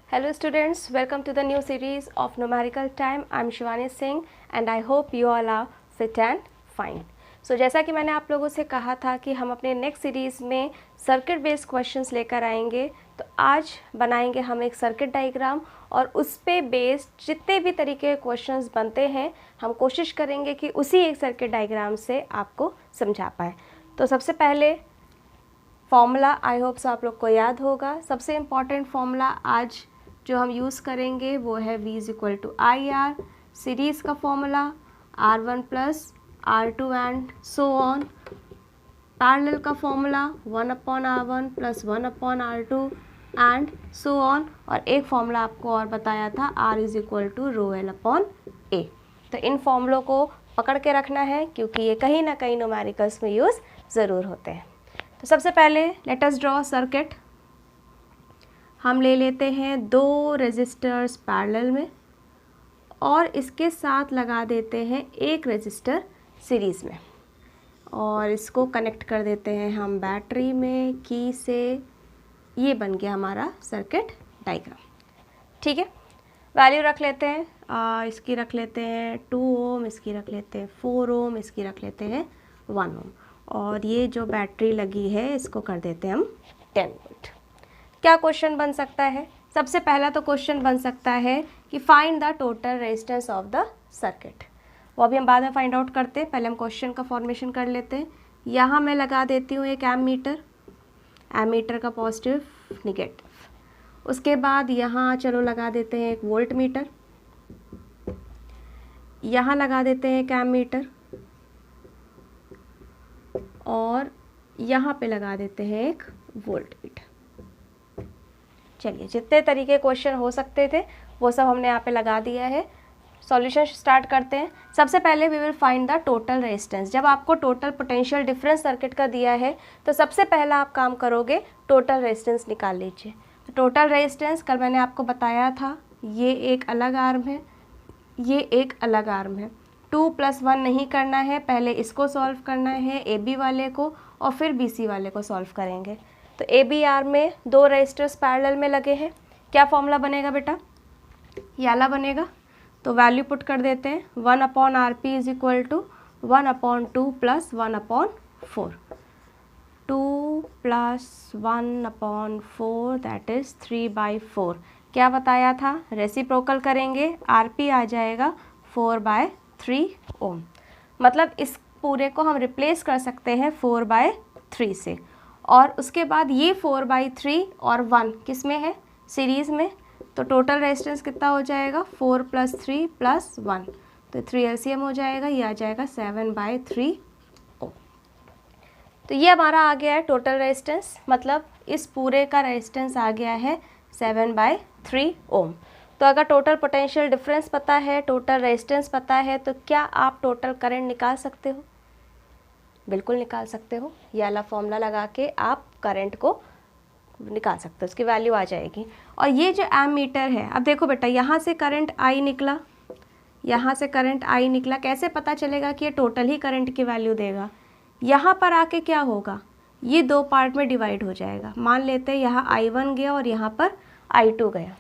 Hello students, welcome to the new series of numerical time. I am Shivani Singh and I hope you all are fit and fine. So जैसा कि मैंने आप लोगों से कहा था कि हम अपने नेक्स्ट सीरीज़ में सर्किट बेस्ड क्वेश्चंस लेकर आएंगे, तो आज बनाएंगे हम एक सर्किट डायग्राम और उस पे बेस्ड जितने भी तरीके के क्वेश्चंस बनते हैं हम कोशिश करेंगे कि उसी एक सर्किट डायग्राम से आपको समझा पाए। तो सबसे पहले फॉर्मूला आई होप सो आप लोग को याद होगा। सबसे इम्पॉर्टेंट फॉर्मूला आज जो हम यूज़ करेंगे वो है V is equal to I R, series का formula R1 plus R2 and so on, parallel का formula 1/R1 plus 1/R2 and so on, और एक फॉर्मूला आपको और बताया था R is equal to rho L upon A. तो इन फॉर्मूलों को पकड़ के रखना है क्योंकि ये कहीं ना कहीं न्यूमेरिकल्स में यूज़ ज़रूर होते हैं। तो सबसे पहले लेट अस ड्रॉ सर्किट। हम ले लेते हैं दो रेजिस्टर्स पैरेलल में और इसके साथ लगा देते हैं एक रेजिस्टर सीरीज़ में और इसको कनेक्ट कर देते हैं हम बैटरी में की से। ये बन गया हमारा सर्किट डायग्राम। ठीक है, वैल्यू रख लेते हैं, इसकी रख लेते हैं 2 ओम, इसकी रख लेते हैं 4 ओम, इसकी रख लेते हैं 1 ओम, और ये जो बैटरी लगी है इसको कर देते हैं हम 10 वोल्ट। क्या क्वेश्चन बन सकता है? सबसे पहला तो क्वेश्चन बन सकता है कि find the total resistance of the circuit. वो अभी हम बाद में फाइंड आउट करते हैं, पहले हम क्वेश्चन का फॉर्मेशन कर लेते हैं। यहाँ मैं लगा देती हूँ एक एमीटर का पॉजिटिव निगेटिव। उसके बाद यहाँ चलो लगा देते हैं एक वोल्ट मीटर, यहाँ लगा देते हैं एक एमीटर और यहाँ पे लगा देते हैं एक वोल्ट मीटर। चलिए, जितने तरीके क्वेश्चन हो सकते थे वो सब हमने यहाँ पे लगा दिया है। सॉल्यूशन स्टार्ट करते हैं। सबसे पहले we will find the total resistance. जब आपको टोटल पोटेंशियल डिफरेंस सर्किट का दिया है तो सबसे पहला आप काम करोगे टोटल रेजिस्टेंस निकाल लीजिए। तो टोटल रेजिस्टेंस कल मैंने आपको बताया था, ये एक अलग आर्म है, ये एक अलग आर्म है। 2 + 1 नहीं करना है, पहले इसको सॉल्व करना है ए बी वाले को और फिर बी सी वाले को सॉल्व करेंगे। तो ए बी आर्म में दो रेजिस्टर्स पैरेलल में लगे हैं। क्या फॉर्मूला बनेगा बेटा? ये वाला बनेगा। तो वैल्यू पुट कर देते हैं 1/RP is equal to 1/2 + 1/4। 2 + 1/4 that is 3/4। क्या बताया था? रेसिप्रोकल करेंगे, RP आ जाएगा 4/3 ओम। मतलब इस पूरे को हम रिप्लेस कर सकते हैं 4/3 से। और उसके बाद ये 4/3 और 1 किस में है? सीरीज़ में। तो टोटल रेजिस्टेंस कितना हो जाएगा? 4 + 3 + 1, तो 3 LCM हो जाएगा, ये आ जाएगा 7/3 ओम। तो ये हमारा आ गया है टोटल रेजिस्टेंस, मतलब इस पूरे का रेजिस्टेंस आ गया है 7/3 ओम। तो अगर टोटल पोटेंशियल डिफरेंस पता है, टोटल रेजिस्टेंस पता है, तो क्या आप टोटल करंट निकाल सकते हो? बिल्कुल निकाल सकते हो। ये वाला फॉर्मूला लगा के आप करंट को निकाल सकते हो, उसकी वैल्यू आ जाएगी। और ये जो एमीटर है, अब देखो बेटा, यहाँ से करंट आई निकला, यहाँ से करंट आई निकला, कैसे पता चलेगा कि ये टोटल ही करंट की वैल्यू देगा? यहाँ पर आके क्या होगा? ये दो पार्ट में डिवाइड हो जाएगा। मान लेते हैं यहाँ I1 गया और यहाँ पर I2 गया।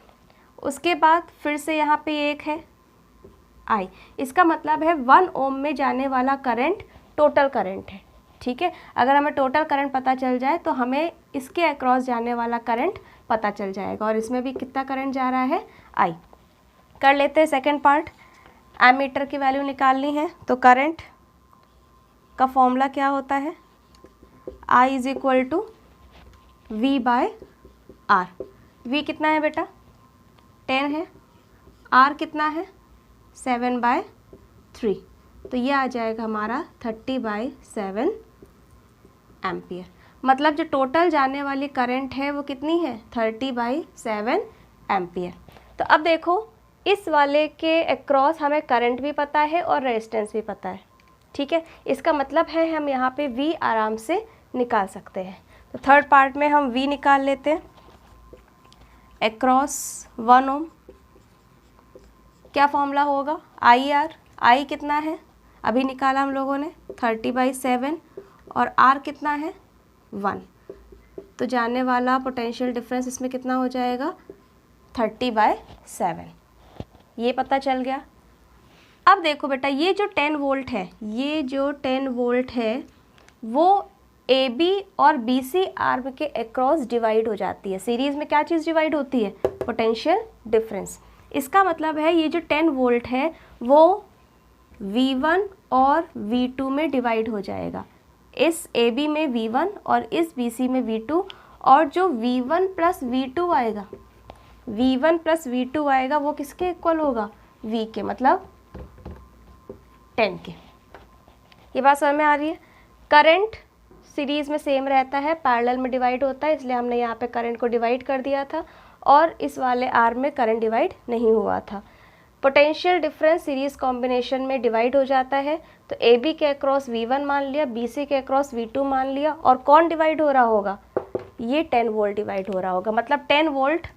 उसके बाद फिर से यहाँ पे एक है I, इसका मतलब है 1 ओम में जाने वाला करंट टोटल करंट है। ठीक है, अगर हमें टोटल करंट पता चल जाए तो हमें इसके अक्रॉस जाने वाला करंट पता चल जाएगा, और इसमें भी कितना करंट जा रहा है? I। कर लेते हैं सेकंड पार्ट। एमीटर की वैल्यू निकालनी है, तो करंट का फॉर्मूला क्या होता है? I is equal to V/R। V कितना है बेटा? 10 है। R कितना है? 7/3। तो ये आ जाएगा हमारा 30/7 एम्पियर। मतलब जो टोटल जाने वाली करंट है वो कितनी है? 30/7 एम्पियर। तो अब देखो, इस वाले के अक्रॉस हमें करंट भी पता है और रेजिस्टेंस भी पता है। ठीक है, इसका मतलब है हम यहाँ पे V आराम से निकाल सकते हैं। तो थर्ड पार्ट में हम V निकाल लेते हैं। अक्रॉस 1 ओम, क्या फॉर्मूला होगा? IR। I कितना है? अभी निकाला हम लोगों ने 30/7, और R कितना है? 1। तो जाने वाला पोटेंशियल डिफरेंस इसमें कितना हो जाएगा? 30/7, ये पता चल गया। अब देखो बेटा, ये जो 10 वोल्ट है, ये जो 10 वोल्ट है वो AB और BC आर्म के अक्रॉस डिवाइड हो जाती है। सीरीज़ में क्या चीज़ डिवाइड होती है? Potential difference. इसका मतलब है ये जो 10 वोल्ट है वो V1 और V2 में डिवाइड हो जाएगा। इस AB में V1 और इस BC में V2, और जो V1 प्लस V2 आएगा, V1 प्लस V2 आएगा वो किसके इक्वल होगा? V के, मतलब 10 के। ये बात समझ में आ रही है? करंट सीरीज़ में सेम रहता है, पैरेलल में डिवाइड होता है, इसलिए हमने यहाँ पे करंट को डिवाइड कर दिया था, और इस वाले आर्म में करंट डिवाइड नहीं हुआ था। पोटेंशियल डिफरेंस सीरीज़ कॉम्बिनेशन में डिवाइड हो जाता है, तो AB के अक्रॉस V1 मान लिया, BC के अक्रॉस V2 मान लिया, और कौन डिवाइड हो रहा होगा? ये 10 वोल्ट डिवाइड हो रहा होगा। मतलब 10 वोल्ट,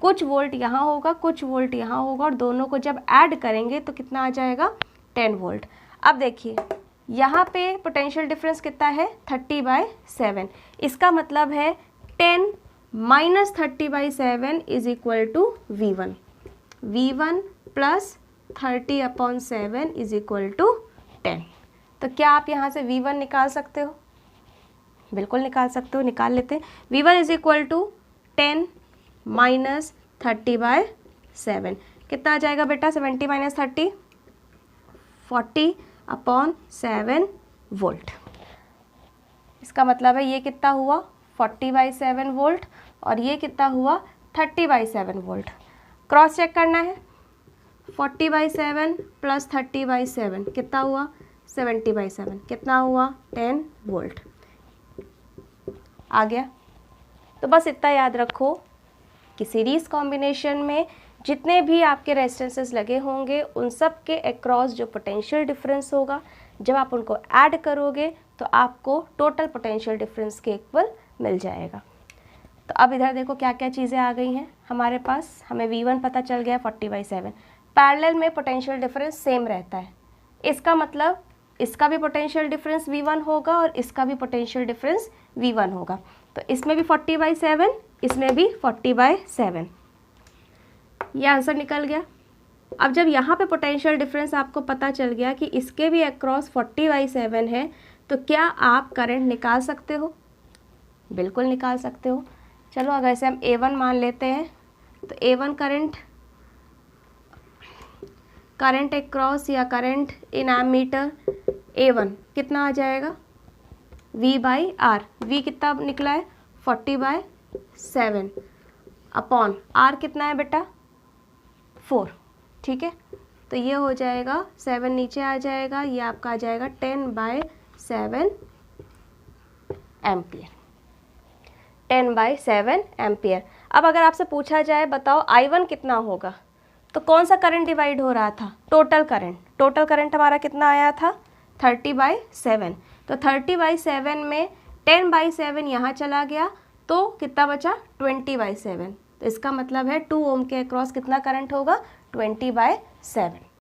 कुछ वोल्ट यहाँ होगा, कुछ वोल्ट यहाँ होगा, और दोनों को जब ऐड करेंगे तो कितना आ जाएगा? 10 वोल्ट। अब देखिए यहाँ पे पोटेंशियल डिफरेंस कितना है? 30/7। इसका मतलब है 10 minus 30/7 is equal to V1। V1 plus 30/7 is equal to 10। तो क्या आप यहाँ से V1 निकाल सकते हो? बिल्कुल निकाल सकते हो, निकाल लेते हैं। V1 is equal to 10 minus 30/7, कितना आ जाएगा बेटा? 70 माइनस 30, 40/7 वोल्ट। इसका मतलब है ये कितना हुआ? 40/7 वोल्ट, और ये कितना हुआ? 30/7 वोल्ट। क्रॉस चेक करना है। 40/7 प्लस 30/7 कितना हुआ? 70/7। कितना हुआ? 10 वोल्ट। आ गया? तो बस इतना याद रखो कि सीरीज़ कॉम्बिनेशन में जितने भी आपके रेजिस्टेंसेस लगे होंगे उन सब के अक्रॉस जो पोटेंशियल डिफरेंस होगा, जब आप उनको ऐड करोगे तो आपको टोटल पोटेंशियल डिफरेंस के इक्वल मिल जाएगा। तो अब इधर देखो क्या क्या चीज़ें आ गई हैं हमारे पास। हमें V1 पता चल गया 40/7। पैरेलल में पोटेंशियल डिफरेंस सेम रहता है, इसका मतलब इसका भी पोटेंशियल डिफरेंस V1 होगा और इसका भी पोटेंशियल डिफरेंस V1 होगा। तो इसमें भी 40/7, इसमें भी 40/7। ये आंसर निकल गया। अब जब यहाँ पे पोटेंशियल डिफरेंस आपको पता चल गया कि इसके भी अक्रॉस 40/7 है, तो क्या आप करंट निकाल सकते हो? बिल्कुल निकाल सकते हो। चलो अगर ऐसे हम A1 मान लेते हैं, तो A1 करंट अक्रॉस या करंट इन एमीटर A1 कितना आ जाएगा? V/R। V कितना निकला है? 40/7 अपॉन R कितना है बेटा? 4। ठीक है, तो ये हो जाएगा 7 नीचे आ जाएगा, ये आपका आ जाएगा 10/7 एम्पियर। 10/7 एम्पियर। अब अगर आपसे पूछा जाए बताओ I1 कितना होगा, तो कौन सा करंट डिवाइड हो रहा था? Total current. टोटल करंट हमारा कितना आया था? 30/7। तो 30/7 में 10/7 यहाँ चला गया, तो कितना बचा? 20/7। तो इसका मतलब है 2 ओम के अक्रॉस कितना करंट होगा? 20/7।